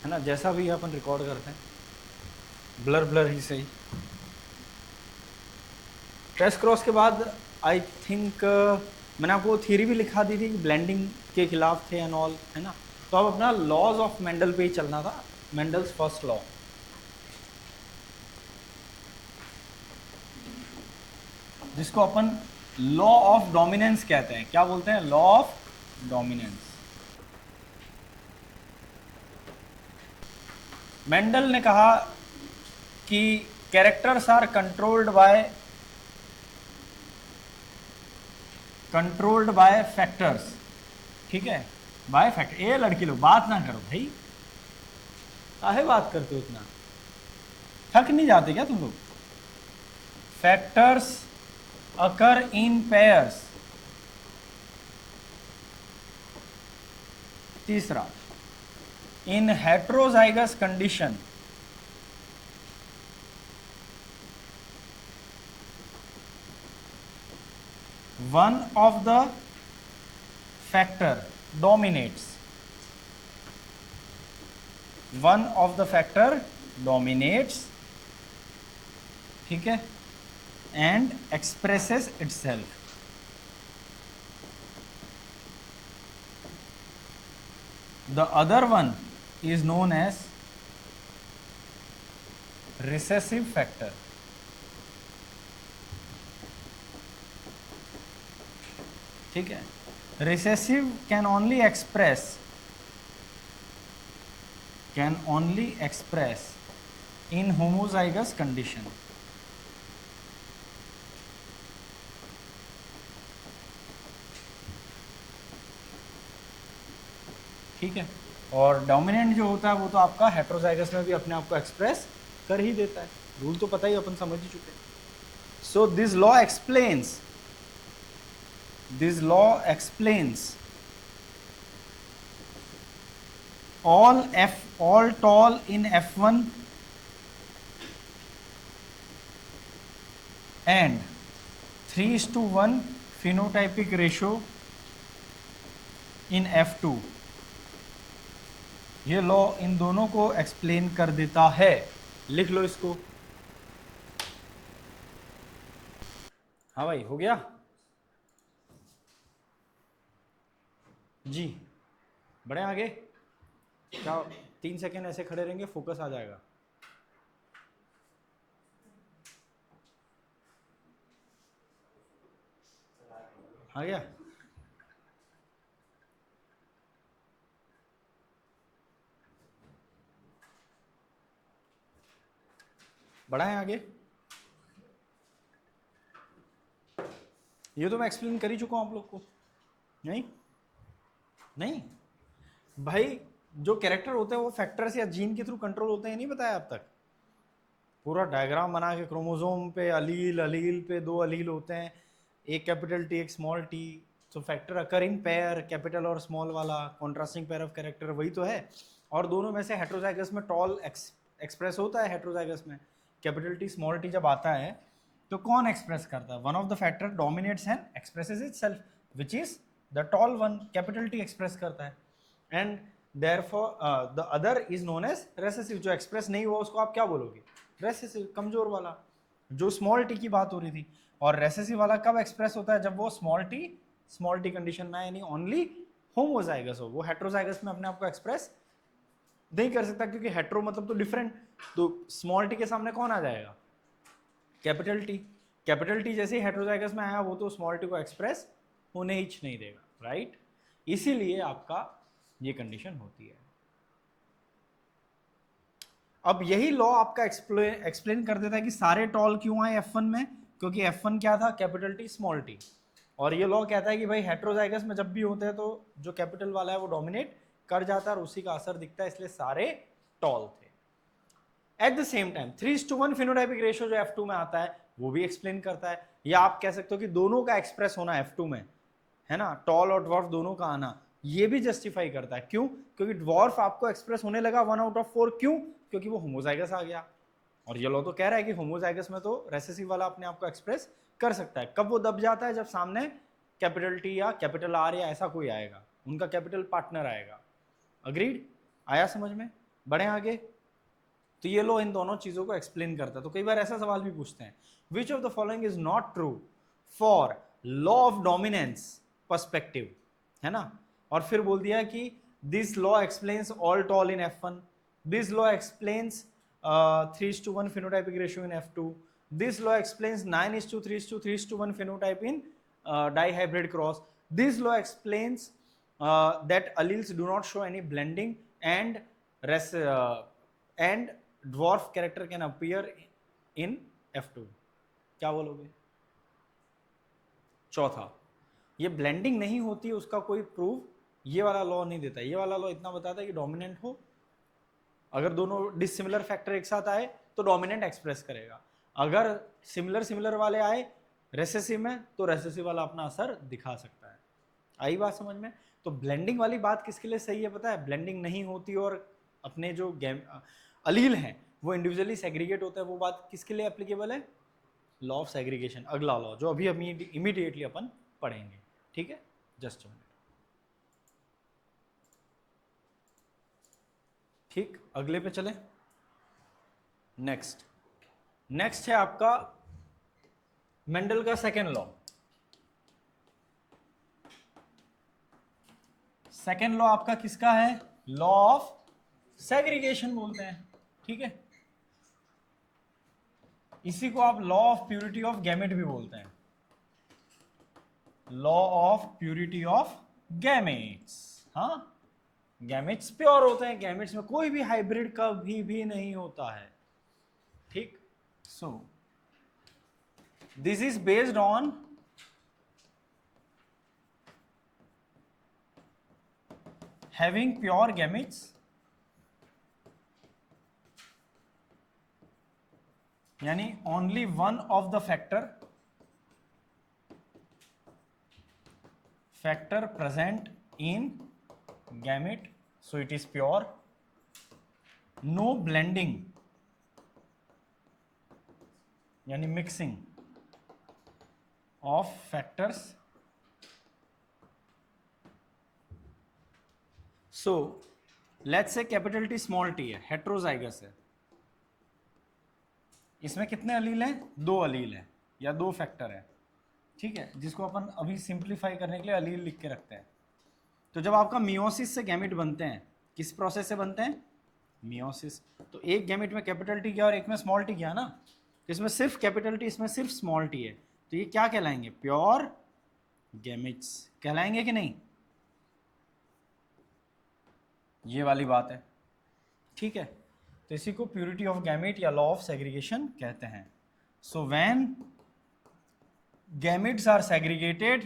है ना, जैसा भी अपन रिकॉर्ड करते हैं, ब्लर ब्लर ही सही। ट्रेस क्रॉस के बाद आई थिंक मैंने आपको थियरी भी लिखा दी थी कि ब्लेंडिंग के खिलाफ थे एंड ऑल, है ना। तो अब अपना लॉज ऑफ मेंडल पे ही चलना था, मेंडल्स फर्स्ट लॉ, जिसको अपन लॉ ऑफ डोमिनेंस कहते हैं। क्या बोलते हैं? Law of dominance. मेंडल ने कहा कि characters are controlled by factors, ठीक है, बाय फैक्टर। ये लड़की लोग बात ना करो भाई, काहे बात करते हो इतना, थक नहीं जाते क्या तुम लोग? Factors occur in pairs. तीसरा, in heterozygous condition one of the factor dominates, one of the factor dominates, ठीक है, and expresses itself, the other one is known as recessive factor, ठीक है। recessive can only express in homozygous condition, ठीक है। और dominant जो होता है वो तो आपका हेट्रोजाइगस में भी अपने आप को एक्सप्रेस कर ही देता है, रूल तो पता ही, अपन समझ ही चुके हैं। So this law explains all tall in F1 and 3:1 phenotypic ratio in F2। ये लॉ इन दोनों को एक्सप्लेन कर देता है, लिख लो इसको। हाँ भाई, हो गया जी, बढ़े आगे। क्या 3 सेकेंड ऐसे खड़े रहेंगे, फोकस आ जाएगा। आ गया? बढ़ाएं आगे। ये तो मैं एक्सप्लेन कर ही चुका हूं आप लोग को, नहीं नहीं भाई, जो कैरेक्टर होते हैं वो फैक्टर्स या जीन के थ्रू कंट्रोल होते हैं, नहीं बताया अब तक? पूरा डायग्राम बना के क्रोमोसोम पे अलील अलील पे 2 अलील होते हैं, एक कैपिटल टी एक स्मॉल टी, तो factor occur in pair, capital और स्मॉल वाला कॉन्ट्रास्टिंग पेयर ऑफ कैरेक्टर, वही तो है। और दोनों में से हेट्रोजाइगस में टॉल एक्सप्रेस होता है, हेट्रोजाइगस में कैपिटल टी स्मॉल टी जब आता है तो कौन एक्सप्रेस करता है? One of the factor dominates and expresses itself, which is the tall one, capital T express करता है। And therefore the other is known as recessive, जो एक्सप्रेस नहीं हुआ उसको आप क्या बोलोगे? रेसेसिव, कमजोर वाला, जो स्मॉल टी की बात हो रही थी। और रेसेसिव वाला कब एक्सप्रेस होता है? जब वो स्मॉल टी कंडीशन में, यानी ओनली होमोजाइगस हो, वो हेट्रोजाइगस में अपने आप को एक्सप्रेस नहीं कर सकता, क्योंकि हेट्रो मतलब तो डिफरेंट, तो स्मॉल टी के सामने कौन आ जाएगा? Capital T. कैपिटल टी जैसे ही हेट्रोजाइगस में आया वो तो स्मॉल टी को एक्सप्रेस होने ही नहीं देगा, राइट? इसीलिए आपका ये कंडीशन होती है। अब यही लॉ आपका एक्सप्लेन कर देता है कि सारे टॉल क्यों आए F1 में, क्योंकि F1 क्या था? Capital T small T. और ये लॉ कहता है कि भाई हेट्रोजाइगस में जब भी होते हैं तो जो कैपिटल वाला है वो डोमिनेट कर जाता है और उसी का असर दिखता है, इसलिए सारे टॉल थे। At the same time 3:1 phenotypic ratio जो F2 में आता है वो भी एक्सप्लेन करता है, या आप कह सकते हो कि दोनों का एक्सप्रेस होना F2 में, है ना, टॉल और ड्वार्फ दोनों का आना, ये भी जस्टिफाई करता है। क्यों? क्योंकि ड्वार्फ आपको एक्सप्रेस होने लगा 1/4। क्यों? क्योंकि वो होमोजाइगस आ गया। और ये लॉ तो कह रहा है कि होमोजाइगस में तो रेसेसिव वाला अपने आप को एक्सप्रेस कर सकता है। कब वो दब जाता है? जब सामने कैपिटल टी या कैपिटल आर या ऐसा कोई आएगा, उनका कैपिटल पार्टनर आएगा। अग्रीड? आया समझ में? बढ़े आगे। तो ये लो इन दोनों चीजों को एक्सप्लेन करता है। तो कई बार ऐसा सवाल भी पूछते हैं, which of the following is not true for law of dominance perspective, है ना। और फिर बोल दिया कि this law explains all toll in F1, this law explains 3:1 phenotypic ratio in F2, this law explains 9:3:3:1 phenotype in dihybrid cross, this law explains that alleles do not show any blending and and dwarf character can appear in F2। क्या बोलोगे? चौथा, ये blending नहीं होती उसका कोई proof ये वाला लॉ नहीं देता। ये वाला लॉ इतना बताता है कि डोमिनेंट हो, अगर दोनों डिसिमिलर फैक्टर एक साथ आए तो डोमिनेंट एक्सप्रेस करेगा, अगर सिमिलर सिमिलर वाले आए रेसेसिव में तो रेसेसिव वाला अपना असर दिखा सकता है। आई बात समझ में? तो ब्लेंडिंग वाली बात किसके लिए सही है पता है? ब्लेंडिंग नहीं होती और अपने जो अलील हैं वो इंडिविजुअली सेग्रीगेट होता है, वो बात किसके लिए एप्लीकेबल है? लॉ ऑफ सेग्रीगेशन, अगला लॉ जो अभी इमीडिएटली अपन पढ़ेंगे। ठीक है, जस्ट अ मिनट। ठीक, अगले पे चले। नेक्स्ट है आपका मेंडल का सेकेंड लॉ। सेकेंड लॉ आपका किसका है? लॉ ऑफ सेग्रीगेशन बोलते हैं। ठीक है, इसी को आप law of purity of gamete भी बोलते हैं। Law of purity of gametes. हाँ, गैमेट्स प्योर होते हैं, गैमेट्स में कोई भी हाइब्रिड कभी भी नहीं होता है। ठीक, so this is based on having pure gametes यानी only one of the factor present in gamete, so it is pure, no blending यानी mixing of factors, so let's say capital T small t है, heterozygous है, इसमें कितने अलील हैं? 2 अलील हैं या 2 factor है। ठीक है, जिसको अपन अभी सिंप्लीफाई करने के लिए अलील लिख के रखते हैं। तो जब आपका मियोसिस से गैमेट बनते हैं, किस प्रोसेस से बनते हैं? मियोसिस। तो एक गैमेट में कैपिटल टी गया और एक में स्मॉल टी गया ना, तो इसमें सिर्फ कैपिटल टी, इसमें सिर्फ स्मॉल टी है, तो ये क्या कहलाएंगे? प्योर गैमेट्स कहलाएंगे कि नहीं? ये वाली बात है। ठीक है, तो इसी को प्यूरिटी ऑफ गैमेट या लॉ ऑफ सेग्रीगेशन कहते हैं। So when gametes are segregated,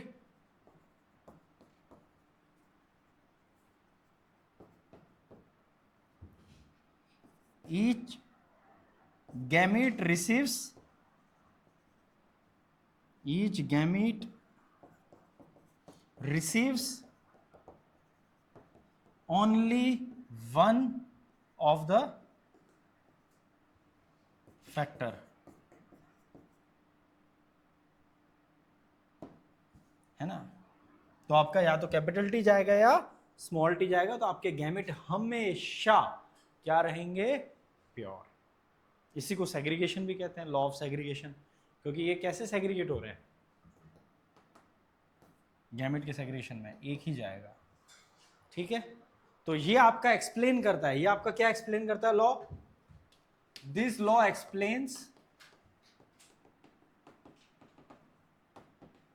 each gamete receives only one of the factor, है ना। तो आपका या तो कैपिटल टी जाएगा या स्मॉल टी जाएगा, तो आपके गैमेट हमेशा क्या रहेंगे? प्योर। इसी को सेग्रीगेशन भी कहते हैं, लॉ ऑफ सेग्रीगेशन, क्योंकि ये कैसे सेग्रीगेट हो रहे हैं? गैमेट के सेग्रीगेशन में एक ही जाएगा। ठीक है, तो ये आपका एक्सप्लेन करता है, ये आपका क्या एक्सप्लेन करता है? Law, this law explains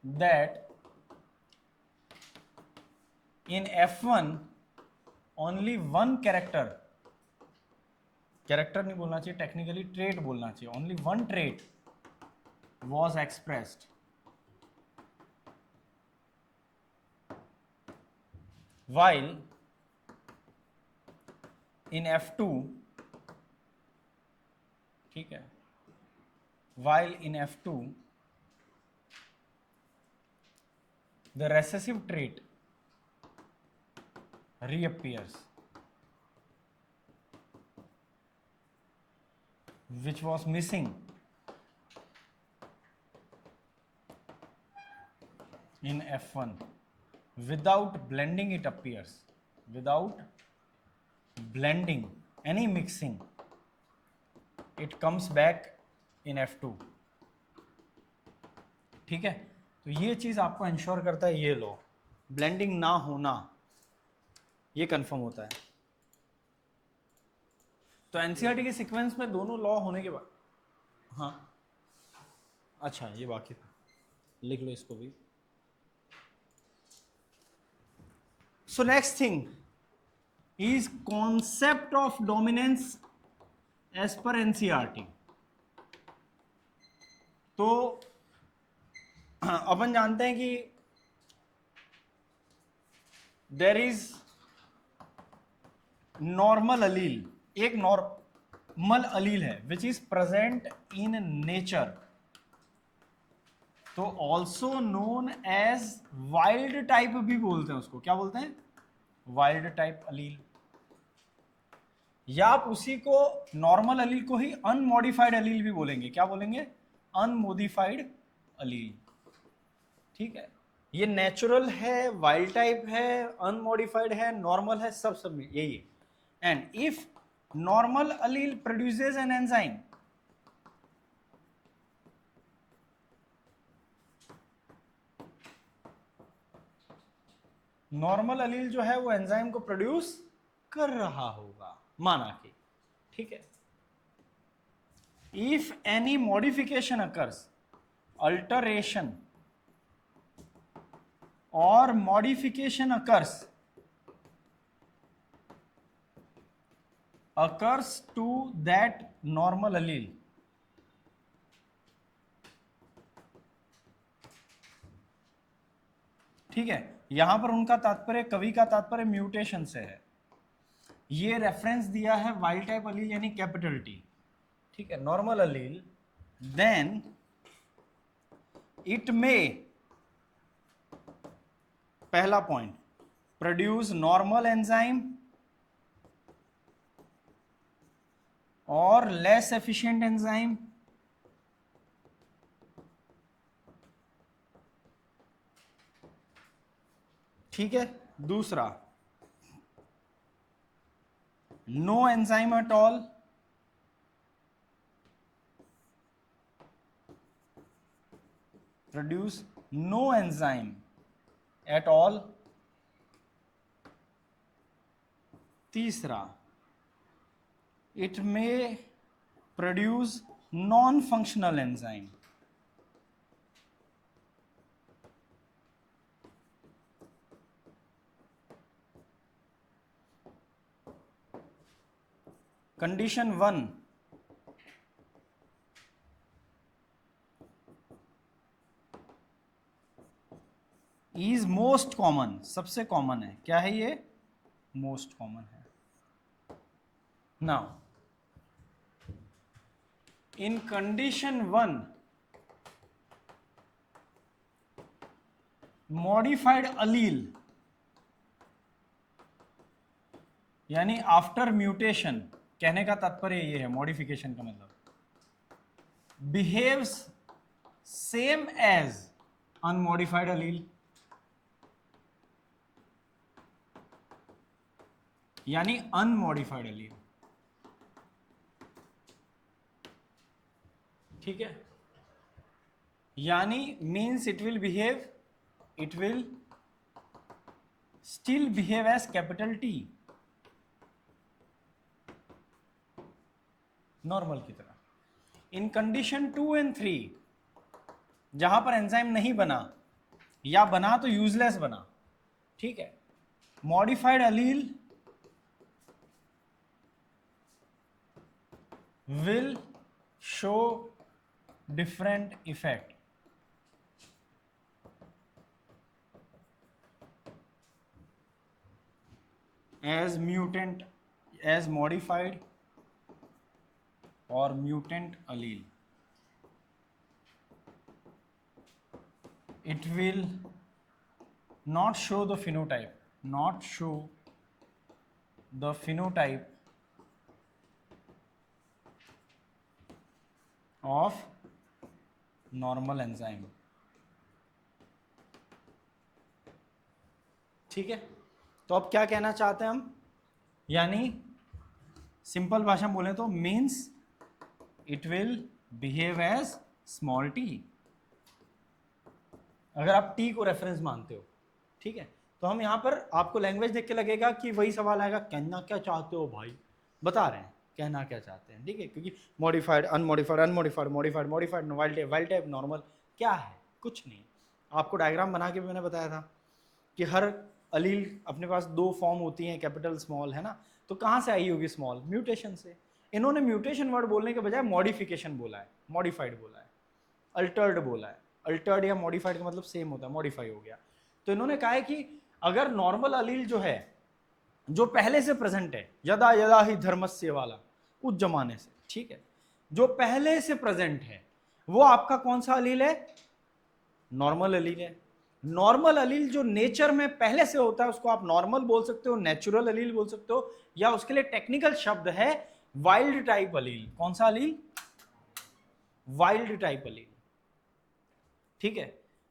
that in F1 only one character नहीं बोलना चाहिए, टेक्निकली ट्रेट बोलना चाहिए, only one trait was expressed while in F2, ठीक है, while in F2 the recessive trait reappears which was missing in F1, without blending it appears, without blending any mixing, it comes back in F2. ठीक है, तो ये चीज आपको ensure करता है, ये लॉ ब्लेंडिंग ना होना ये कंफर्म होता है। तो एनसीईआरटी के सीक्वेंस में दोनों लॉ होने के बाद, हाँ अच्छा ये बाकी था, लिख लो इसको भी। So next thing is concept of dominance as per NCERT. तो अपन जानते हैं कि देर इज नॉर्मल अलील, एक नॉर्मल अलील है which is present in nature, तो also known as wild type भी बोलते हैं उसको। क्या बोलते हैं? Wild type allele. या आप उसी को नॉर्मल अलील को ही अनमॉडिफाइड अलील भी बोलेंगे। क्या बोलेंगे? Unmodified allele. ठीक है, ये नेचुरल है, वाइल्ड टाइप है, अनमॉडिफाइड है, नॉर्मल है, सब यही है। And if normal allele produces an enzyme, normal allele जो है वो एंजाइम को प्रोड्यूस कर रहा होगा, माना कि, ठीक है। If any modification occurs, alteration और modification occurs to that normal allele, ठीक है। यहां पर उनका तात्पर्य, कवि का तात्पर्य म्यूटेशन से है। ये रेफरेंस दिया है वाइल्ड टाइप अलील यानी कैपिटल टी, ठीक है, normal allele, then it may, पहला पॉइंट, प्रोड्यूस नॉर्मल एंजाइम और लेस एफिशिएंट एंजाइम, ठीक है। दूसरा, no enzyme at all, produce no enzyme at all. तीसरा, it may produce non-functional enzyme, condition 1 is most common, सबसे common है। क्या है ये? मोस्ट कॉमन है। Now in condition 1 modified allele यानी आफ्टर म्यूटेशन, कहने का तात्पर्य ये है, मॉडिफिकेशन का मतलब, behaves same as unmodified allele, यानी अनमॉडिफाइड अलील, ठीक है। यानी means it will behave, it will still behave as capital T, normal की तरह। इन कंडीशन 2 and 3 जहां पर एंजाइम नहीं बना या बना तो यूजलेस बना, ठीक है, modified allele will show different effect, as mutant, as modified or mutant allele. It will not show the phenotype, not show the phenotype of normal enzyme, ठीक है। तो अब क्या कहना चाहते हैं हम, यानी सिंपल भाषा में बोले तो means it will behave as small T. अगर आप टी को रेफरेंस मानते हो, ठीक है, तो हम यहाँ पर आपको लैंग्वेज देख के लगेगा कि वही सवाल आएगा, कहना क्या चाहते हो भाई, बता रहे हैं कहना क्या चाहते हैं, ठीक है, क्योंकि modified, unmodified, unmodified, modified, modified, wild type, normal, क्या है, कुछ नहीं। आपको डायग्राम बना के भी मैंने बताया था कि हर अलील अपने पास दो फॉर्म होती हैं, कैपिटल स्मॉल, है ना, तो कहाँ से आई होगी स्मॉल, म्यूटेशन से। इन्होंने म्यूटेशन वर्ड बोलने के बजाय मॉडिफिकेशन बोला है, मॉडिफाइड बोला है, अल्टर्ड बोला है। अल्टर्ड या मॉडिफाइड का मतलब सेम होता है, मॉडिफाई हो गया। तो इन्होंने कहा है कि अगर नॉर्मल अलील जो है, जो पहले से प्रेजेंट है, यदा यदा ही धर्मस्य वाला, उस जमाने से, ठीक है, जो पहले से प्रेजेंट है, वो आपका कौन सा अलील है, नॉर्मल अलील है। नॉर्मल अलील जो नेचर में पहले से होता है उसको आप नॉर्मल बोल सकते हो, नेचुरल अलील बोल सकते हो, या उसके लिए टेक्निकल शब्द है वाइल्ड टाइप अलील। कौन सा अलील, वाइल्ड टाइप अलील, ठीक है।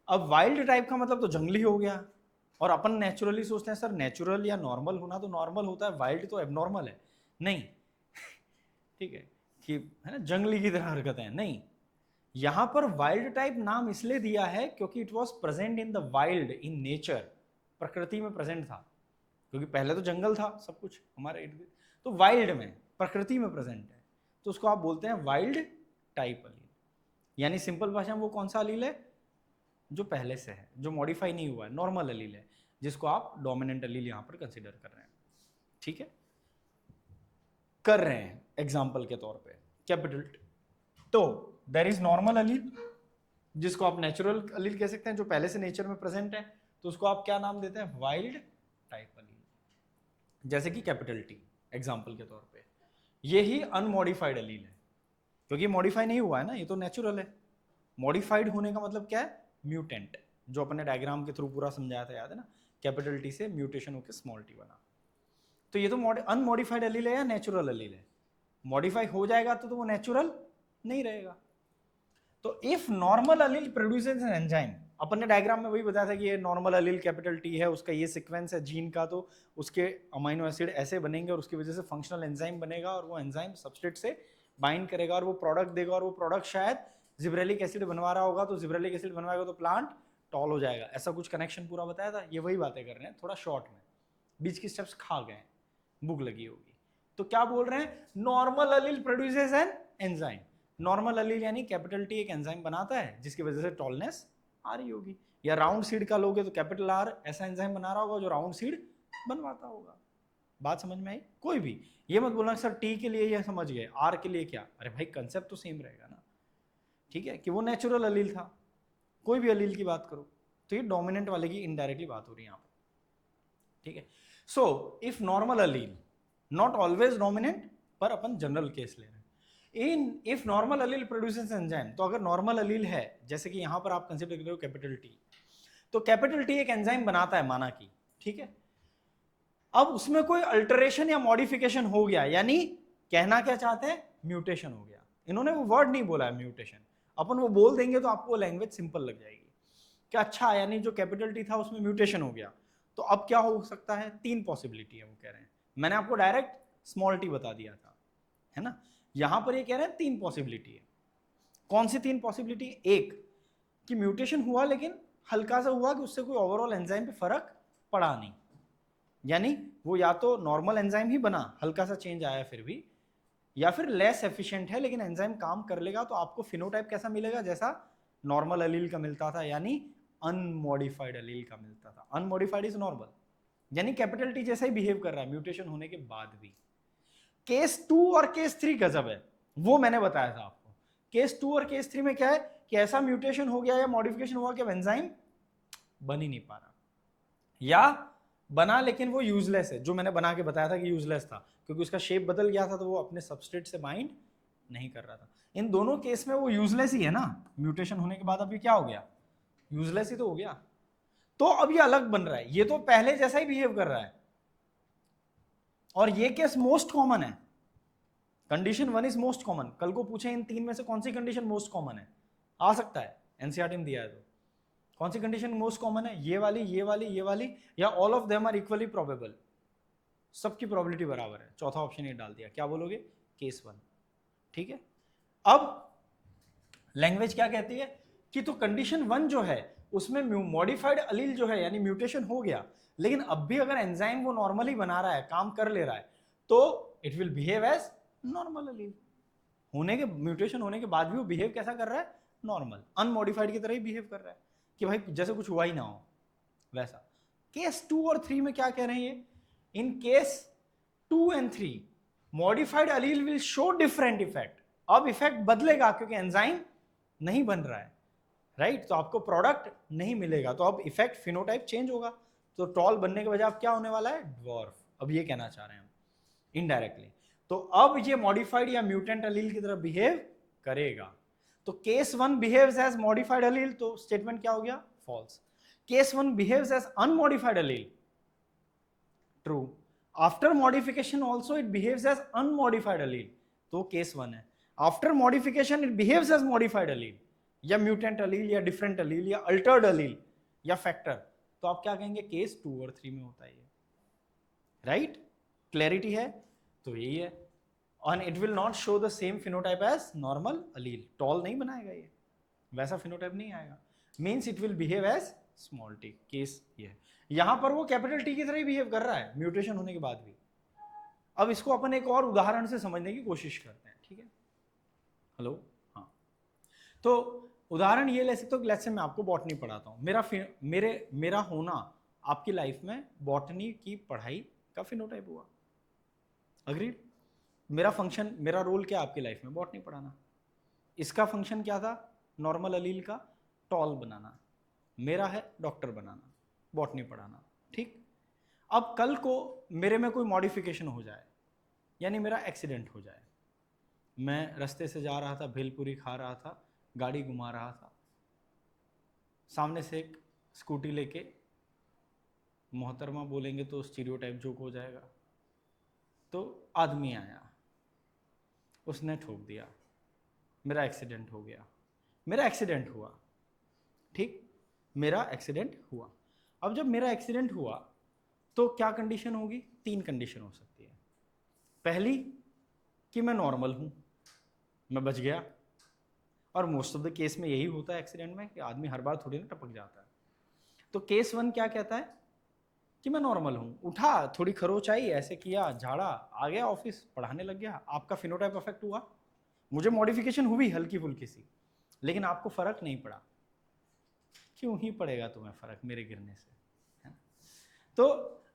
अब वाइल्ड टाइप का मतलब तो जंगली हो गया, और अपन नेचुरली सोचते हैं सर नेचुरल या नॉर्मल होना तो नॉर्मल होता है, वाइल्ड तो एबनॉर्मल है, नहीं, ठीक है, कि है ना जंगली की तरह हरकतें, नहीं। यहां पर वाइल्ड टाइप नाम इसलिए दिया है क्योंकि it was present in the wild, in nature, प्रकृति में प्रेजेंट था, क्योंकि पहले तो जंगल था सब कुछ हमारे इर्द गिर्द, तो वाइल्ड में, प्रकृति में प्रेजेंट है, तो उसको आप बोलते हैं वाइल्ड टाइप अलील। यानी सिंपल भाषा में वो कौन सा अलील है, जो पहले से है, जो मॉडिफाई नहीं हुआ है, नॉर्मल अलील है, जिसको आप डोमिनेंट अलील यहां पर कंसीडर कर रहे हैं, ठीक है, कर रहे हैं एग्जाम्पल के तौर पे कैपिटल। तो देयर इज नॉर्मल अलील, जिसको आप नेचुरल अलील कह सकते हैं, जो पहले से नेचर में प्रेजेंट है, तो उसको आप क्या नाम देते हैं, वाइल्ड टाइप अलील। जैसे कि कैपिटल टी एग्जाम्पल के तौर पे, ये ही अनमॉडिफाइड अलील है, क्योंकि मॉडिफाई नहीं हुआ है ना, ये तो नेचुरल है। मॉडिफाइड होने का मतलब क्या है, म्यूटेंट, जो अपने डायग्राम के थ्रू पूरा समझाया था, याद है ना, कैपिटल टी से म्यूटेशन होकर स्मॉल टी बना। तो ये तो अनमॉडिफाइड अलील है या नेचुरल अलील है, मॉडिफाई हो जाएगा तो वो नेचुरल नहीं रहेगा। तो if normal allele produces an enzyme, अपन ने डायग्राम में वही बताया था कि ये नॉर्मल अलील कैपिटल टी है, उसका ये सीक्वेंस है जीन का, तो उसके अमीनो एसिड ऐसे बनेंगे और उसकी वजह से फंक्शनल एंजाइम बनेगा, और वो एंजाइम सबस्ट्रेट से बाइंड करेगा और वो प्रोडक्ट देगा, और वो प्रोडक्ट शायद जिब्रेलिक एसिड बनवा रहा होगा, तो जिब्रेलिक एसिड बनवाएगा तो प्लांट टॉल हो जाएगा, ऐसा कुछ कनेक्शन पूरा बताया था। ये वही बातें कर रहे हैं, थोड़ा शॉर्ट में, बीच की स्टेप्स खा गए, भूख लगी होगी। तो क्या बोल रहे हैं, normal allele produces an enzyme. Normal allele यानी कैपिटल टी एक एंजाइम बनाता है जिसकी वजह से टॉलनेस आ रही होगी, या राउंड सीड का लोगे तो कैपिटल आर ऐसा एंजाइम बना रहा होगा जो राउंड सीड बनवाता होगा। बात समझ में आई, कोई भी ये मत बोलना सर टी के लिए ये समझ गए, आर के लिए क्या, अरे भाई कंसेप्ट तो सेम रहेगा ना, ठीक है, कि वो नेचुरल अलील था, कोई भी अलील की बात करो, तो ये डोमिनेंट वाले की इनडायरेक्टली बात हो रही है यहाँ पर, ठीक है। So if normal allele, not always dominant, पर अपन जनरल केस ले रहे हैं, in if normal allele produces enzyme, तो अगर नॉर्मल अलील है, जैसे कि यहां पर आप कंसीडर कर रहे हो कैपिटल टी, तो कैपिटल टी एक एंजाइम बनाता है माना कि, ठीक है, अब उसमें कोई अल्टरेशन या मॉडिफिकेशन हो गया, यानी कहना क्या चाहते हैं, म्यूटेशन हो गया। इन्होंने वो वर्ड नहीं बोला है म्यूटेशन, अपन वो बोल देंगे तो आपको लैंग्वेज सिंपल लग जाएगी कि अच्छा, यानी जो कैपिटल टी था उसमें म्यूटेशन हो गया, तो अब क्या हो सकता है, तीन पॉसिबिलिटी है वो कह रहे हैं। मैंने आपको डायरेक्ट स्मॉल टी बता दिया था, है ना, यहां पर ये कह रहे हैं तीन पॉसिबिलिटी है। कौन सी तीन पॉसिबिलिटी, एक कि म्यूटेशन हुआ लेकिन हल्का सा हुआ, कि उससे कोई ओवरऑल एंजाइम पे फर्क पड़ा नहीं, यानी वो या तो नॉर्मल एंजाइम ही बना, हल्का सा चेंज आया फिर भी, या फिर लेस एफिशिएंट है लेकिन एंजाइम काम कर लेगा, तो आपको फिनोटाइप कैसा मिलेगा, जैसा नॉर्मल अलील का मिलता था, यानी अनमॉडिफाइड अलील का मिलता था। अनमॉडिफाइड इज नॉर्मल, यानी कैपिटल टी जैसा ही बिहेव कर रहा है म्यूटेशन होने के बाद भी। केस 2 और केस 3 गजब है, वो मैंने बताया था आपको। केस 2 और केस 3 में क्या है कि ऐसा म्यूटेशन हो गया या मॉडिफिकेशन हुआ कि एंजाइम बन ही नहीं पा रहा, या बना लेकिन वो यूजलेस है, जो मैंने बना के बताया था कि यूजलेस था, क्योंकि उसका शेप बदल गया था, तो वो अपने सबस्ट्रेट से बाइंड नहीं कर रहा था। इन दोनों केस में वो यूजलेस ही है ना, म्यूटेशन होने के बाद अब ये क्या हो गया, यूजलेस ही तो हो गया। तो अब ये अलग बन रहा है, ये तो पहले जैसा ही बिहेव कर रहा है, और ये केस मोस्ट कॉमन है। Condition 1 is most common. कल को पूछे इन तीन में से कौन सी कंडीशन मोस्ट कॉमन है, आ सकता है, एनसीईआरटी में दिया है तो कौन सी कंडीशन मोस्ट कॉमन है, ये वाली, ये वाली, ये वाली, या all of them are equally probable. सबकी प्रोबेबिलिटी बराबर है, चौथा ऑप्शन ये डाल दिया, क्या बोलोगे? केस 1। ठीक है, अब लैंग्वेज क्या कहती है कि तो कंडीशन 1 जो है उसमें मॉडिफाइड अलील जो है यानी म्यूटेशन हो गया, लेकिन अब भी अगर एंजाइम वो नॉर्मली बना रहा है, काम कर ले रहा है, तो it will behave as normal allele. होने के म्यूटेशन होने के बाद भी वो बिहेव कैसा कर रहा है? नॉर्मल, अनमॉडिफाइड की तरह ही बिहेव कर रहा है कि भाई जैसे कुछ हुआ ही ना हो वैसा। केस 2 और 3 में क्या कह रहे हैं ये? In case 2 and 3 modified allele will show different effect. अब इफेक्ट बदलेगा क्योंकि एंजाइम नहीं बन रहा है, राइट? तो आपको प्रोडक्ट नहीं मिलेगा, तो अब इफेक्ट फिनोटाइप चेंज होगा। तो टॉल बनने के बजाय अब क्या होने वाला है? ड्वार्फ। अब ये कहना चाह रहे हैं हम इनडायरेक्टली। तो अब ये मॉडिफाइड या म्यूटेंट अलील की तरह बिहेव करेगा। तो case 1 behaves as modified allele, तो स्टेटमेंट क्या हो गया? False. Case 1 behaves as unmodified allele, true. After modification also it behaves as unmodified allele, तो केस 1 है। After modification it behaves as modified allele या म्यूटेंट अलील या डिफरेंट अलील या Altered अलील या फैक्टर, तो आप क्या कहेंगे? केस 2 और 3 में होता है ये, राइट? क्लैरिटी है? तो यही है। और it will not show the same phenotype as normal allele, tall नहीं बनाएगा ये, वैसा फिनोटाइप नहीं आएगा। Means it will behave as small T. Case ये है। यहां पर वो कैपिटल टी की तरह ही बिहेव कर रहा है म्यूटेशन होने के बाद भी। अब इसको अपन एक और उदाहरण से समझने की कोशिश करते हैं, ठीक है? हेलो, हाँ। तो उदाहरण ये ले सकते हो कि लेट्स से मैं आपको बॉटनी पढ़ाता हूँ, मेरा होना आपकी लाइफ में बॉटनी की पढ़ाई का फिनोटाइप हुआ, अग्रीड? मेरा फंक्शन, मेरा रोल क्या आपकी लाइफ में? बॉटनी पढ़ाना। इसका फंक्शन क्या था? नॉर्मल अलील का टॉल बनाना। मेरा है डॉक्टर बनाना, बॉटनी पढ़ाना, ठीक? अब कल को मेरे में कोई मॉडिफिकेशन हो जाए, यानी मेरा एक्सीडेंट हो जाए, मैं रास्ते से जा रहा था, भेलपुरी खा रहा था, गाड़ी घुमा रहा था, सामने से एक स्कूटी लेके, मोहतरमा बोलेंगे तो स्टीरियोटाइप जोक हो जाएगा, तो आदमी आया, उसने ठोक दिया, मेरा एक्सीडेंट हो गया। मेरा एक्सीडेंट हुआ, ठीक? मेरा एक्सीडेंट हुआ। अब जब मेरा एक्सीडेंट हुआ तो क्या कंडीशन होगी? 3 कंडीशन हो सकती है। पहली कि मैं नॉर्मल हूं, मैं बच गया, और मोस्ट ऑफ द केस में यही होता है एक्सीडेंट में कि आदमी हर बार थोड़ी ना टपक जाता है। तो केस 1 क्या कहता है कि मैं नॉर्मल हूं, उठा, थोड़ी खरोच आई, ऐसे किया, झाड़ा, आ गया ऑफिस, पढ़ाने लग गया। आपका फिनोटाइप अफेक्ट हुआ, मुझे मॉडिफिकेशन हुई हल्की फुल्की सी, लेकिन आपको फर्क नहीं पड़ा। क्यों ही पड़ेगा तुम्हें फर्क मेरे गिरने से, है ना? तो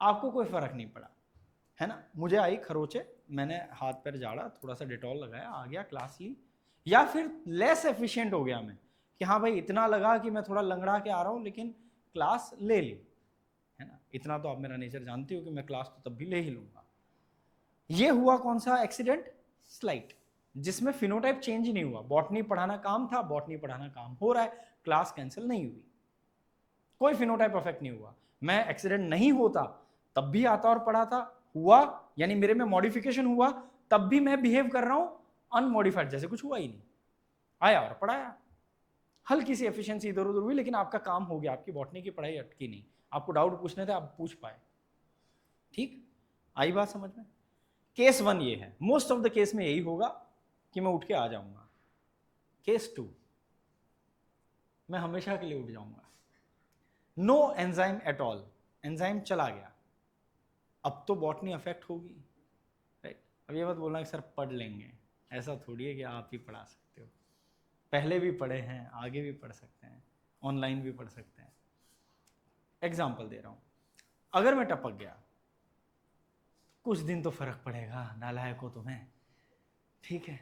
आपको कोई फर्क नहीं पड़ा, है ना? मुझे आई खरोचे, मैंने हाथ पैर झाड़ा, थोड़ा सा डेटॉल लगाया, आ गया, क्लास ली, या फिर लेस एफिशिएंट हो गया मैं कि हाँ भाई इतना लगा कि मैं थोड़ा लंगड़ा के आ रहा हूँ लेकिन क्लास ले ली, है ना? इतना तो आप मेरा नेचर जानती हो कि मैं क्लास तो तब भी ले ही लूंगा। ये हुआ कौन सा एक्सीडेंट? स्लाइट, जिसमें फिनोटाइप चेंज ही नहीं हुआ। बॉटनी पढ़ाना काम था, बॉटनी पढ़ाना काम हो रहा है, क्लास कैंसिल नहीं हुई, कोई फिनोटाइप अफेक्ट नहीं हुआ। मैं एक्सीडेंट नहीं होता तब भी आता और पढ़ाता, हुआ यानी मेरे में मॉडिफिकेशन हुआ, तब भी मैं बिहेव कर रहा हूं अनमॉडिफाइड, जैसे कुछ हुआ ही नहीं, आया और पढ़ाया। हल्की सी एफिशिएंसी इधर उधर हुई, लेकिन आपका काम हो गया, आपकी बॉटनी की पढ़ाई अटकी नहीं, आपको डाउट पूछने थे आप पूछ पाए, ठीक? आई बात समझ में? केस 1 ये है, मोस्ट ऑफ द केस में यही होगा कि मैं उठ के आ जाऊंगा। केस 2 मैं हमेशा के लिए उठ जाऊंगा, no enzyme at all, enzyme चला गया, अब तो बॉटनी अफेक्ट होगी, राइट? अब ये मत बोलना कि सर पढ़ लेंगे, ऐसा थोड़ी है कि आप ही पढ़ा सकते हो, पहले भी पढ़े हैं, आगे भी पढ़ सकते हैं, ऑनलाइन भी पढ़ सकते हैं। एग्जाम्पल दे रहा हूं, अगर मैं टपक गया कुछ दिन तो फर्क पड़ेगा, नालायक हो तुम्हें, ठीक है?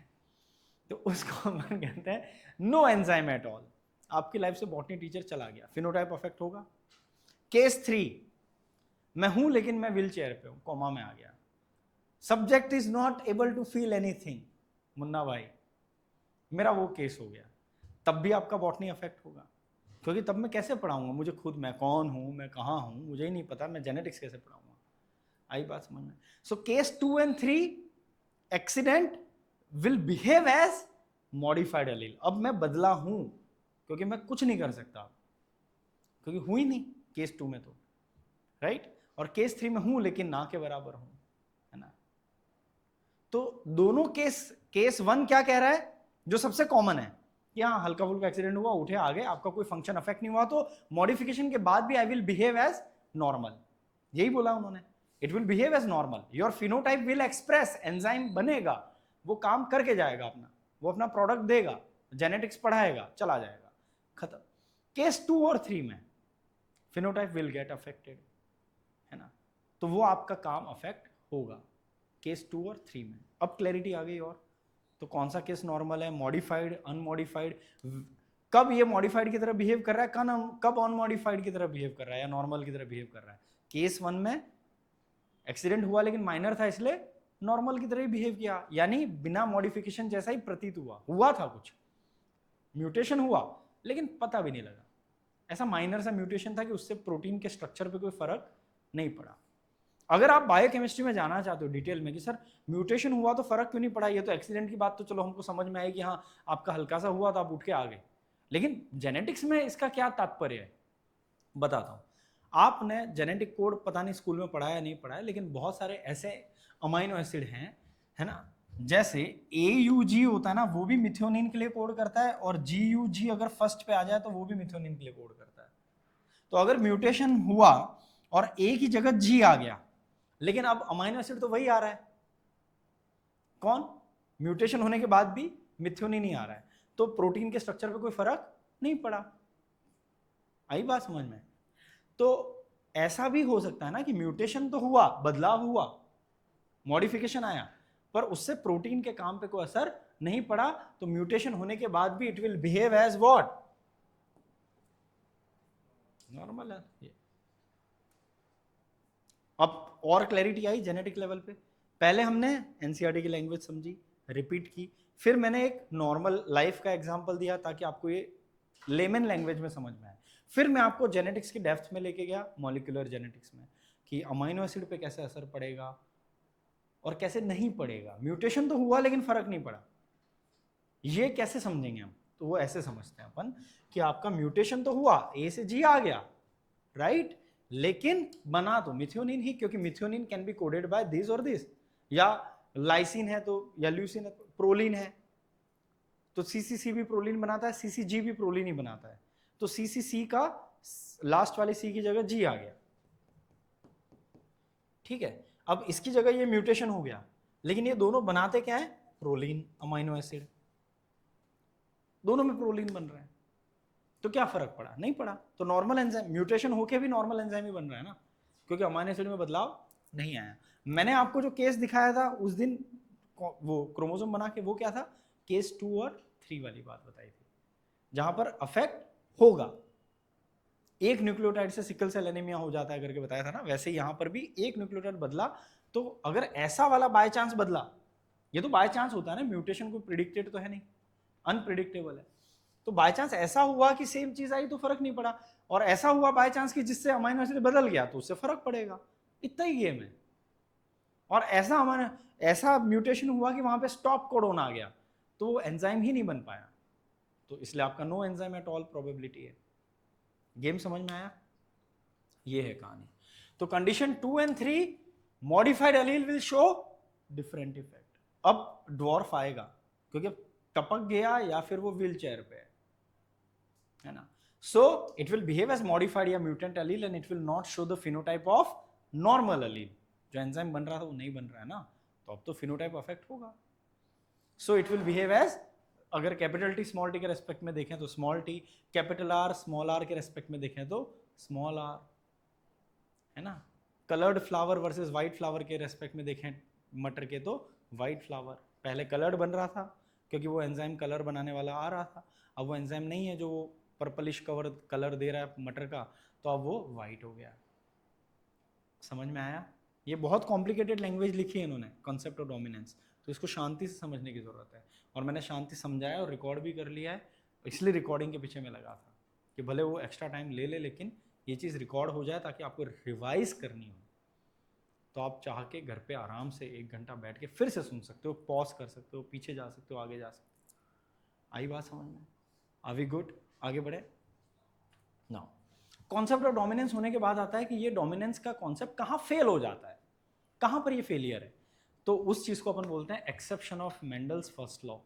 तो उसको अपन कहते हैं नो एंजाइम एट ऑल, आपकी लाइफ से बॉटनी टीचर चला गया, फिनोटाइप अफेक्ट होगा। केस 3 मैं हूं लेकिन मैं व्हील चेयर पे हूं, कोमा में आ गया, subject is not able to feel anything, Munna Bhai, मेरा वो केस हो गया, तब भी आपका बॉटनी अफेक्ट होगा, क्योंकि तब मैं कैसे पढ़ाऊंगा? मुझे खुद, मैं कौन हूं, मैं कहां हूं, मुझे ही नहीं पता, मैं जेनेटिक्स कैसे पढ़ाऊंगा? आई बात समझ में? So case 2 and 3 accident will behave as modified allele. अब मैं बदला हूं क्योंकि मैं कुछ नहीं कर सकता, क्योंकि हुई नहीं केस 2 में तो, राइट? और केस 3 में हूं लेकिन ना के बराबर हूं, तो दोनों केस 1 क्या कह रहा है, जो सबसे कॉमन है कि हाँ हल्का फुल्का एक्सीडेंट हुआ, उठे आगे, आपका कोई फंक्शन अफेक्ट नहीं हुआ, तो मॉडिफिकेशन के बाद भी I will behave as normal, यही बोला उन्होंने, it will behave as normal, your phenotype will express, enzyme बनेगा, वो काम करके जाएगा अपना, वो अपना प्रोडक्ट देगा, जेनेटिक्स पढ़ाएगा, चला जाएगा, खत्म। केस 2 और 3 में फिनोटाइप विल गेट अफेक्टेड, है ना, तो वो आपका काम अफेक्ट होगा केस 2 और 3 में। अब क्लैरिटी आ गई। और तो कौन सा केस नॉर्मल है, मॉडिफाइड, अनमॉडिफाइड, कब ये मॉडिफाइड की तरह बिहेव कर रहा है, कब अनमॉडिफाइड की तरह बिहेव कर रहा है या नॉर्मल की तरह बिहेव कर रहा है। केस 1 में एक्सीडेंट हुआ लेकिन माइनर था, इसलिए नॉर्मल की तरह ही बिहेव किया, यानी बिना मॉडिफिकेशन जैसा ही प्रतीत हुआ था, कुछ म्यूटेशन हुआ लेकिन पता भी नहीं लगा, ऐसा माइनर सा म्यूटेशन था कि उससे प्रोटीन के स्ट्रक्चर पे कोई फर्क नहीं पड़ा। अगर आप बायोकेमिस्ट्री में जाना चाहते हो डिटेल में कि सर म्यूटेशन हुआ तो फर्क क्यों नहीं पड़ा, ये तो एक्सीडेंट की बात तो चलो हमको समझ में आई कि हाँ आपका हल्का सा हुआ तो आप उठ के आ गए, लेकिन जेनेटिक्स में इसका क्या तात्पर्य है बताता हूँ। आपने जेनेटिक कोड पता नहीं स्कूल में पढ़ा या नहीं पढ़ा है, लेकिन बहुत सारे ऐसे अमाइनो एसिड हैं, है ना, जैसे AUG होता है ना, वो भी मिथ्योनिन के लिए कोड करता है, और GUG अगर फर्स्ट पे आ जाए तो वो भी मिथ्योनिन के लिए कोड करता है। तो अगर म्यूटेशन हुआ और A की जगह G आ गया, लेकिन अब अमाइनो एसिड तो वही आ रहा है, कौन, म्यूटेशन होने के बाद भी मिथ्योनिन ही आ रहा है, तो प्रोटीन के स्ट्रक्चर पे कोई फर्क नहीं पड़ा। आई बात समझ में। तो ऐसा भी हो सकता है ना कि म्यूटेशन तो हुआ, बदलाव हुआ, मॉडिफिकेशन आया, पर उससे प्रोटीन के काम पे कोई असर नहीं पड़ा, तो म्यूटेशन होने के बाद भी it will behave as what, normal है ये। अब और क्लैरिटी आई जेनेटिक लेवल पे। पहले हमने एनसीईआरटी की लैंग्वेज समझी, रिपीट की, फिर मैंने एक नॉर्मल लाइफ का एग्जांपल दिया ताकि आपको ये लेमन लैंग्वेज में समझ में आए। फिर मैं आपको जेनेटिक्स की डेप्थ में लेके गया, मॉलिक्यूलर जेनेटिक्स में, कि अमाइनो एसिड पे कैसे असर पड़ेगा और कैसे नहीं पड़ेगा। म्यूटेशन तो हुआ लेकिन फर्क नहीं पड़ा, ये कैसे समझेंगे हम, तो वो ऐसे समझते हैं अपन कि आपका म्यूटेशन तो हुआ, ए से जी आ गया, राइट, लेकिन बना तो मिथ्योनिन ही, क्योंकि methionine can be coded by this और दिस, या लाइसिन है तो, या ल्यूसिन है, प्रोलीन है तो CCC भी प्रोलीन बनाता है, CCG भी प्रोलीन ही बनाता है, तो CCC का लास्ट वाले C की जगह G आ गया, ठीक है। अब इसकी जगह ये म्यूटेशन हो गया, लेकिन ये दोनों बनाते क्या है, प्रोलीन, अमाइनो एसिड, दोनों में प्रोलीन बन रहा है, तो क्या फर्क पड़ा, नहीं पड़ा। तो नॉर्मल एंजाइम, म्यूटेशन होके भी नॉर्मल एंजाइम ही बन रहा है ना, क्योंकि अमाइनो एसिड में बदलाव नहीं आया। मैंने आपको जो केस दिखाया था उस दिन, वो क्रोमोसोम बना के, वो क्या था, केस 2 और 3 वाली बात बताई थी, जहां पर अफेक्ट होगा, एक न्यूक्लियोटाइड से सिकल सेल एनीमिया हो जाता है करके बताया था ना, वैसे यहां पर भी एक न्यूक्लियोटाइड बदला, तो अगर ऐसा वाला बाय चांस बदला, ये तो बाय चांस होता है ना, म्यूटेशन को प्रिडिक्टेड तो है नहीं, अनप्रिडिक्टेबल है, तो बाय चांस ऐसा हुआ कि सेम चीज आई तो फर्क नहीं पड़ा, और ऐसा हुआ बाय चांस कि जिससे अमाइनो एसिड बदल गया तो उससे फर्क पड़ेगा, इतना ही गेम है। और ऐसा म्यूटेशन हुआ कि वहां पे स्टॉप कोडोन आ गया, तो वो एंजाइम ही नहीं बन पाया, तो इसलिए आपका no enzyme at all probability है। गेम समझ में आया, ये है कहानी। तो condition 2 and 3, modified allele will show different effect. अब ड्वार्फ आएगा क्योंकि टपक गया या फिर वो व्हील चेयर पे है ना, so it will behave as modified या mutant allele and it will not show the phenotype of normal allele. जो एंजाइम बन रहा था वो नहीं बन रहा है ना, तो अब तो फिनोटाइप अफेक्ट होगा। So it will behave as, अगर कैपिटल टी स्मॉल टी के रेस्पेक्ट में देखें तो small T, capital R small R के रेस्पेक्ट में देखें तो स्मॉल आर, है ना। Coloured flower versus white flower के रेस्पेक्ट में देखें मटर के तो वाइट फ्लावर, पहले कलर्ड बन रहा था क्योंकि वो एंजाइम कलर बनाने वाला आ रहा था, अब वो एंजाइम नहीं है जो वो पर्पलिश कलर दे रहा है मटर का, तो अब वो वाइट हो गया। समझ में आया, ये बहुत कॉम्प्लिकेटेड लैंग्वेज लिखी है इन्होंने, कॉन्सेप्ट ऑफ डोमिनेंस, तो इसको शांति से समझने की जरूरत है, और मैंने शांति समझाया और रिकॉर्ड भी कर लिया है, इसलिए रिकॉर्डिंग के पीछे मैं लगा था कि भले वो एक्स्ट्रा टाइम ले ले लेकिन ये चीज़ रिकॉर्ड हो जाए ताकि आपको रिवाइज करनी हो, तो आप चाह के घर पे आराम से 1 घंटा बैठ के फिर से सुन सकते हो, पॉज कर सकते हो, पीछे जा सकते हो, आगे जा सकते हो। आई बात समझ में, आर वी गुड, आगे बढ़े। नाउ कॉन्सेप्ट ऑफ डोमिनेंस होने के बाद आता है कि ये डोमिनेंस का कॉन्सेप्ट कहाँ फेल हो जाता है, कहाँ पर ये फेलियर है। तो उस चीज़ को अपन बोलते हैं exception of Mendel's first law,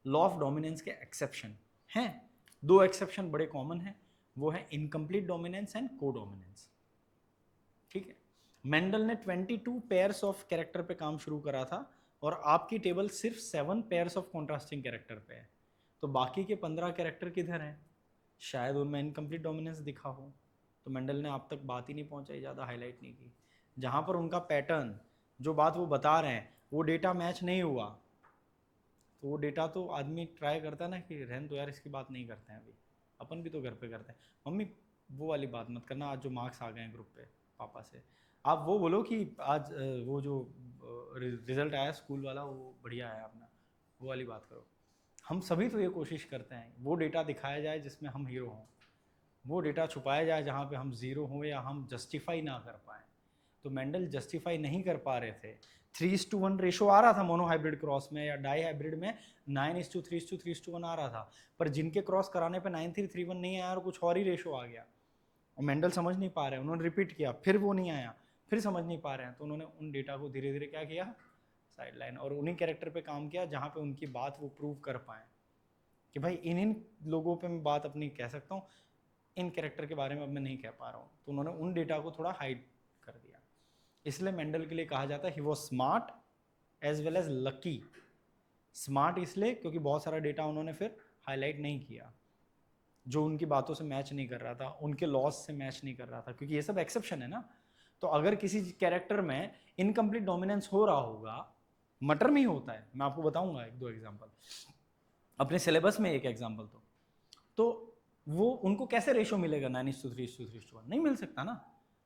law of dominance के एक्सेप्शन हैं। दो एक्सेप्शन बड़े कॉमन हैं, वो है इनकम्प्लीट डोमिनेंस एंड को डोमिनेंस। ठीक है, मेंडल ने 22 पेयर्स ऑफ कैरेक्टर पे काम शुरू करा था और आपकी टेबल सिर्फ 7 पेयर्स ऑफ कॉन्ट्रास्टिंग कैरेक्टर पे है, तो बाकी के 15 कैरेक्टर किधर हैं? शायद उनमें इनकम्प्लीट डोमिनेंस दिखा हो, तो मेंडल ने आप तक बात ही नहीं पहुंचाई, ज़्यादा हाईलाइट नहीं की। जहाँ पर उनका पैटर्न, जो बात वो बता रहे हैं, वो डेटा मैच नहीं हुआ, तो वो डेटा तो आदमी ट्राई करता है ना कि रहन दो यार, इसकी बात नहीं करते हैं अभी, अपन भी तो घर पे करते हैं। मम्मी वो वाली बात मत करना, आज जो मार्क्स आ गए हैं ग्रुप पे पापा से, आप वो बोलो कि आज वो जो रिजल्ट आया स्कूल वाला वो बढ़िया है अपना, वो वाली बात करो। हम सभी तो ये कोशिश करते हैं वो डेटा दिखाया जाए जिसमें हम हीरो हों, वो डेटा छुपाया जाए जहाँ पे हम ज़ीरो हों या हम जस्टिफाई ना कर पाएँ। तो मेंडल जस्टिफाई नहीं कर पा रहे थे। 3:1 रेशो आ रहा था मोनो हाइब्रिड क्रॉस में, या डाई हाइब्रिड में 9:3:3:1 आ रहा था, पर जिनके क्रॉस कराने पे 9:3:1 नहीं आया और कुछ और ही रेशो आ गया, और मेंडल समझ नहीं पा रहे हैं। उन्होंने रिपीट किया, फिर वो नहीं आया, फिर समझ नहीं पा रहे हैं, तो उन्होंने उन डेटा को धीरे धीरे क्या किया, साइडलाइन, और उन्हीं कैरेक्टर पे काम किया जहाँ पे उनकी बात वो प्रूव कर पाएँ कि भाई इन लोगों पे मैं बात अपनी कह सकता हूँ, इन कैरेक्टर के बारे में अब मैं नहीं कह पा रहा हूँ। तो उन्होंने उन डेटा को थोड़ा हाइड कर दिया। इसलिए मेंडल के लिए कहा जाता है he was smart as well as lucky. Smart इसलिए क्योंकि बहुत सारा डेटा उन्होंने फिर हाईलाइट नहीं किया जो उनकी बातों से मैच नहीं कर रहा था, उनके लॉस से मैच नहीं कर रहा था, क्योंकि ये सब एक्सेप्शन है ना। तो अगर किसी कैरेक्टर में इनकम्प्लीट डोमिनेंस हो रहा होगा, मटर में ही होता है, मैं आपको बताऊंगा एक दो एग्जांपल अपने सिलेबस में, एक एग्जांपल तो वो उनको कैसे रेशो मिलेगा 9:3:3:1? नहीं मिल सकता ना।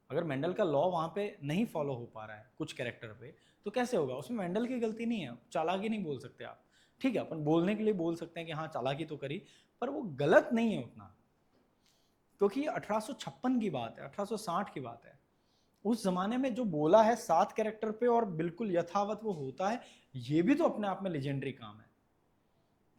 अगर मेंडल का लॉ वहाँ पे नहीं फॉलो हो पा रहा है कुछ कैरेक्टर पे, तो कैसे होगा? उसमें मेंडल की गलती नहीं है, चालाकी नहीं बोल सकते आप। ठीक है, अपन बोलने के लिए बोल सकते हैं कि हाँ चालाकी तो करी, पर वो गलत नहीं है उतना, क्योंकि ये 1856 की बात है, 1860 की बात है। उस जमाने में जो बोला है 7 कैरेक्टर पे और बिल्कुल यथावत वो होता है, ये भी तो अपने आप में लेजेंडरी काम है।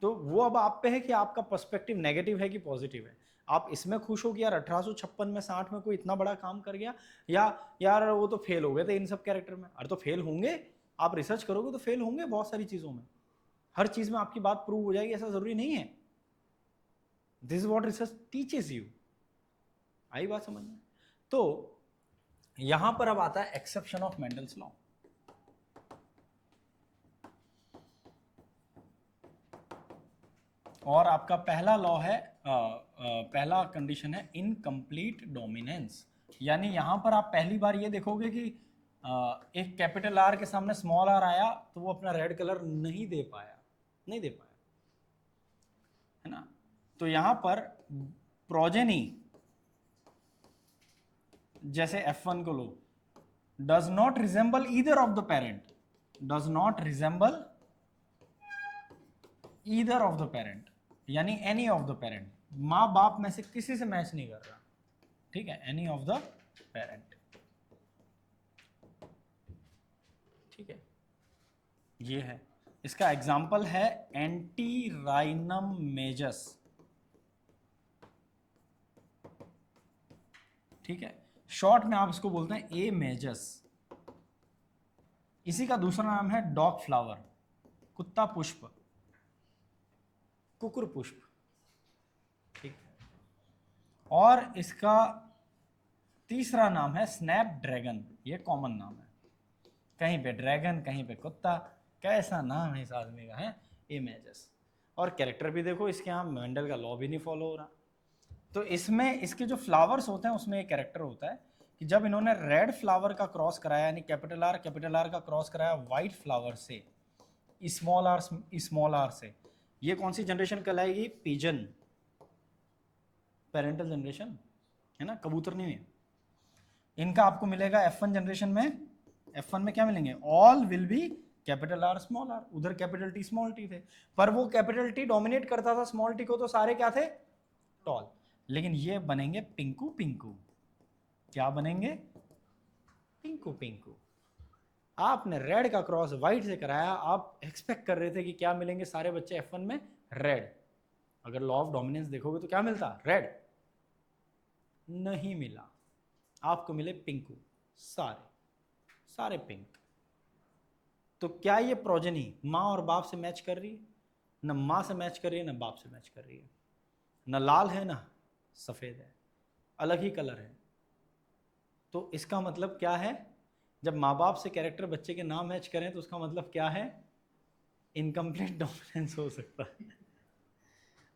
तो वो अब आप पे है कि आपका पर्सपेक्टिव नेगेटिव है कि पॉजिटिव है। आप इसमें खुश हो कि यार 1856 में 60 में कोई इतना बड़ा काम कर गया, या यार वो तो फेल हो गए थे इन सब कैरेक्टर में। अरे तो फेल होंगे, आप रिसर्च करोगे तो फेल होंगे बहुत सारी चीज़ों में, हर चीज़ में आपकी बात प्रूव हो जाएगी ऐसा ज़रूरी नहीं है। This is what research teaches you. आई बात समझ में? तो यहां पर अब आता है एक्सेप्शन ऑफ मेंडल्स लॉ। और आपका पहला लॉ है, पहला कंडीशन है इनकम्प्लीट डोमिनेंस। यानी यहां पर आप पहली बार ये देखोगे कि एक कैपिटल आर के सामने स्मॉल आर आया तो वो अपना रेड कलर नहीं दे पाया, है ना। तो यहां पर प्रोजेनी जैसे F1 को लो, does not resemble either of the parent, does not resemble either of the parent, यानी एनी ऑफ द पेरेंट, माँ बाप में से किसी से मैच नहीं कर रहा। ठीक है, एनी ऑफ द पेरेंट। ठीक है, ये है इसका एग्जाम्पल है एंटीराइनम मेजस। ठीक है, शॉर्ट में आप इसको बोलते हैं ए मेजस। इसी का दूसरा नाम है डॉग फ्लावर, कुत्ता पुष्प, कुकुर पुष्प। ठीक है, और इसका तीसरा नाम है स्नैप ड्रैगन। ये कॉमन नाम है, कहीं पे ड्रैगन कहीं पे कुत्ता, कैसा नाम है इस आदमी का, है इमेजेस। और कैरेक्टर भी देखो इसके, यहाँ मेंडल का लॉ भी नहीं फॉलो हो रहा। तो इसमें इसके जो फ्लावर्स होते हैं उसमें एक कैरेक्टर होता है कि जब इन्होंने रेड फ्लावर का क्रॉस कराया, यानी कैपिटल आर का क्रॉस कराया व्हाइट फ्लावर से, स्मॉल आर से, ये कौन सी जनरेशन कहलाएगी? पिजन, पेरेंटल जनरेशन, है ना, कबूतर नहीं है। इनका आपको मिलेगा F1 जनरेशन में, F1 में क्या मिलेंगे? All will be capital R small R. उधर कैपिटल टी स्मॉल टी थे, पर वो कैपिटल टी डोमिनेट करता था स्मॉल टी को, तो सारे क्या थे? टॉल। लेकिन ये बनेंगे पिंकू पिंकू। क्या बनेंगे? पिंकू पिंकू। आपने रेड का क्रॉस व्हाइट से कराया, आप एक्सपेक्ट कर रहे थे कि क्या मिलेंगे सारे बच्चे F1 में? रेड। अगर लॉ ऑफ डोमिनेंस देखोगे तो क्या मिलता? रेड। नहीं मिला, आपको मिले पिंकू, सारे पिंक। तो क्या ये प्रोजेनी माँ और बाप से मैच कर रही है? न माँ से मैच कर रही है, न बाप से मैच कर रही है। न लाल है ना सफ़ेद है, अलग ही कलर है। तो इसका मतलब क्या है? जब माँ बाप से कैरेक्टर बच्चे के नाम मैच करें तो उसका मतलब क्या है? इनकम्प्लीट डोमिनेंस हो सकता है।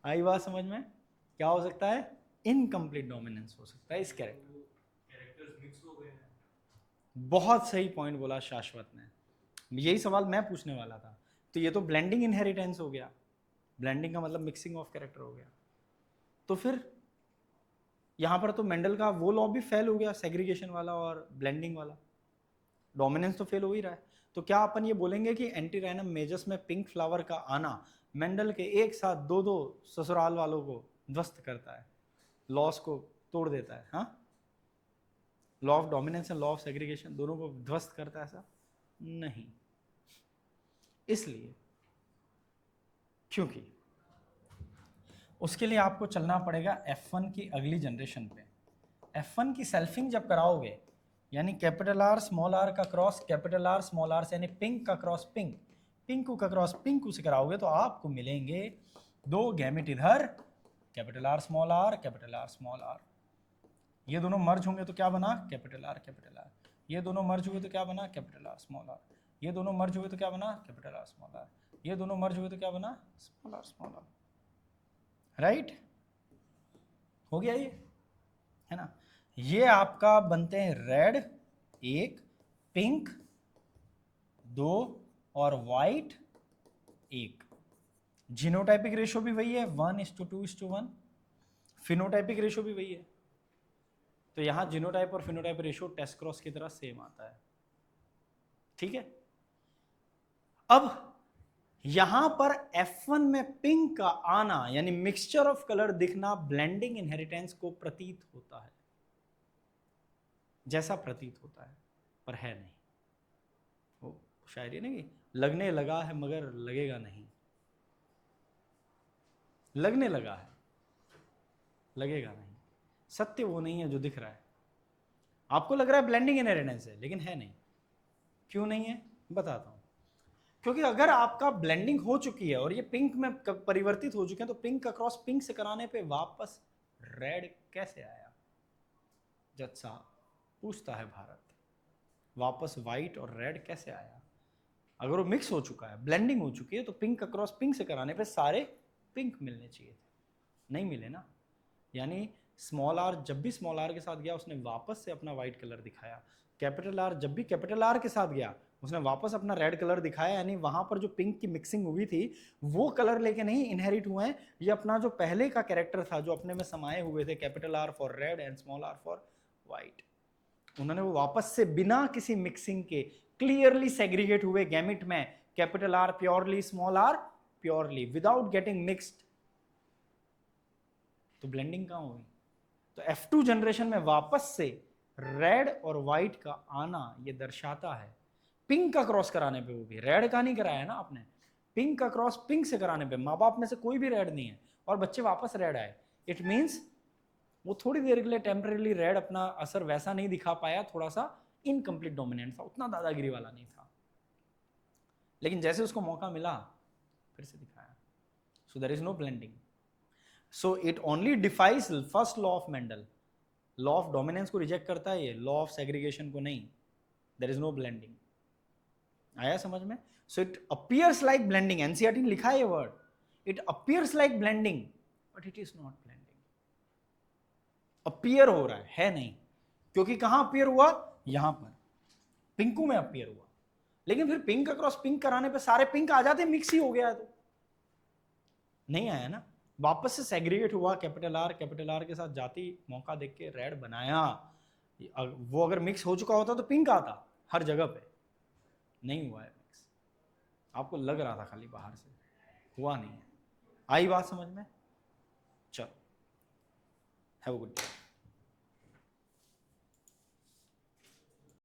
आई बात समझ में? क्या हो सकता है? इनकम्प्लीट डोमिनेंस हो सकता है इस कैरेक्टर्स मिक्स हो गए हैं। बहुत सही पॉइंट बोला शाश्वत ने, यही सवाल मैं पूछने वाला था। तो ये तो ब्लेंडिंग इनहेरिटेंस हो गया, ब्लेंडिंग का मतलब मिक्सिंग ऑफ कैरेक्टर हो गया। तो फिर यहाँ पर तो मेंडल का वो लॉ भी फेल हो गया, सेग्रीगेशन वाला और ब्लेंडिंग वाला, डोमिनेंस तो फेल हो ही रहा है। तो क्या अपन ये बोलेंगे कि एंटीराइनम मेजस में पिंक फ्लावर का आना मेंडल के एक साथ दो दो ससुराल वालों को ध्वस्त करता है, लॉस को तोड़ देता है? हाँ, law of dominance and law of segregation दोनों को ध्वस्त करता है? ऐसा नहीं। इसलिए क्योंकि उसके लिए आपको चलना पड़ेगा F1 की अगली जनरेशन पे। F1 की सेल्फिंग जब कराओगे, यानी कैपिटल आर स्मॉल आर का cross capital R small R से, यानी पिंक का क्रॉस पिंक, पिंकू का क्रॉस पिंकू से कराओगे, तो आपको मिलेंगे दो गैमेट इधर, capital R small R, capital R small R. ये दोनों मर्ज होंगे तो क्या बना? Capital R capital R. ये दोनों मर्ज हुए तो क्या बना? Capital R small R. ये दोनों मर्ज हुए तो क्या बना? Capital R small R. ये दोनों मर्ज हुए तो क्या बना? Small R small R. Right, हो गया ये, है ना? ये आपका बनते हैं रेड एक, पिंक दो और वाइट एक। जीनोटाइपिक रेशो भी वही है 1:2:1, फिनोटाइपिक रेशो भी वही है। तो यहां जीनोटाइप और फिनोटाइप रेशो टेस्ट क्रॉस की तरह सेम आता है, ठीक है? अब यहां पर F1 में पिंक का आना यानी मिक्सचर ऑफ कलर दिखना ब्लेंडिंग इनहेरिटेंस को प्रतीत होता है, जैसा प्रतीत होता है, पर है नहीं। वो शायरी नहीं, लगने लगा है मगर लगेगा नहीं, लगने लगा है लगेगा नहीं। सत्य वो नहीं है जो दिख रहा है। आपको लग रहा है ब्लेंडिंग इनहेरिटेंस है, लेकिन है नहीं। क्यों नहीं है? बताता हूं। क्योंकि अगर आपका ब्लेंडिंग हो चुकी है और ये पिंक में परिवर्तित हो चुके हैं, तो पिंक का क्रॉस पिंक से कराने पे वापस रेड कैसे आया? जज साहब पूछता है भारत, वापस व्हाइट और रेड कैसे आया? अगर वो मिक्स हो चुका है, ब्लेंडिंग हो चुकी है, तो पिंक का क्रॉस पिंक से कराने पे सारे पिंक मिलने चाहिए थे, नहीं मिले ना। यानी स्मॉल आर जब भी स्मॉल आर के साथ गया, उसने वापस से अपना व्हाइट कलर दिखाया। कैपिटल आर जब भी कैपिटल आर के साथ गया, उसने वापस अपना रेड कलर दिखाया। यानी वहां पर जो पिंक की मिक्सिंग हुई थी, वो कलर लेके नहीं इनहेरिट हुए हैं। ये अपना जो पहले का कैरेक्टर था, जो अपने में समाये हुए थे, capital R for red and small R for white, उन्होंने वो वापस से बिना किसी मिक्सिंग के क्लियरली सेग्रीगेट हुए गैमिट में, capital R purely, small R purely, without getting mixed. तो ब्लेंडिंग कहां हुई? तो F2 जनरेशन में वापस से रेड और व्हाइट का आना ये दर्शाता है, पिंक का क्रॉस कराने पे, वो भी रेड का नहीं कराया ना आपने, पिंक का क्रॉस पिंक से कराने पे माँ बाप में से कोई भी रेड नहीं है और बच्चे वापस रेड आए। इट मीन्स वो थोड़ी देर के लिए टेम्परेली रेड अपना असर वैसा नहीं दिखा पाया, थोड़ा सा इनकम्प्लीट डोमिनेंट था, उतना दादागिरी वाला नहीं था, लेकिन जैसे उसको मौका मिला फिर से दिखाया। So there is no blending. So it only defies first law of Mendel, law of dominance को रिजेक्ट करता है ये, लॉ ऑफ सेग्रीगेशन को नहीं। There is no blending. आया समझ में? So it appears like blending, NCERT ने लिखा है ये word, it appears like blending but it is not blending. Appear हो रहा है नहीं, क्योंकि कहां अपीयर हुआ? यहां पर पिंकू में अपीयर हुआ, लेकिन फिर पिंक का क्रॉस पिंक कराने पे सारे पिंक आ जाते, मिक्स ही हो गया है, तो नहीं आया ना। वापस से सेग्रीगेट हुआ, कैपिटल आर के साथ जाती, मौका देख के रेड बनाया। वो अगर मिक्स हो चुका होता तो पिंक आता हर जगह पे, नहीं हुआ है मिक्स। आपको लग रहा था खाली बाहर से, हुआ नहीं है। आई बात समझ में? चलो, हैव अ गुड डे।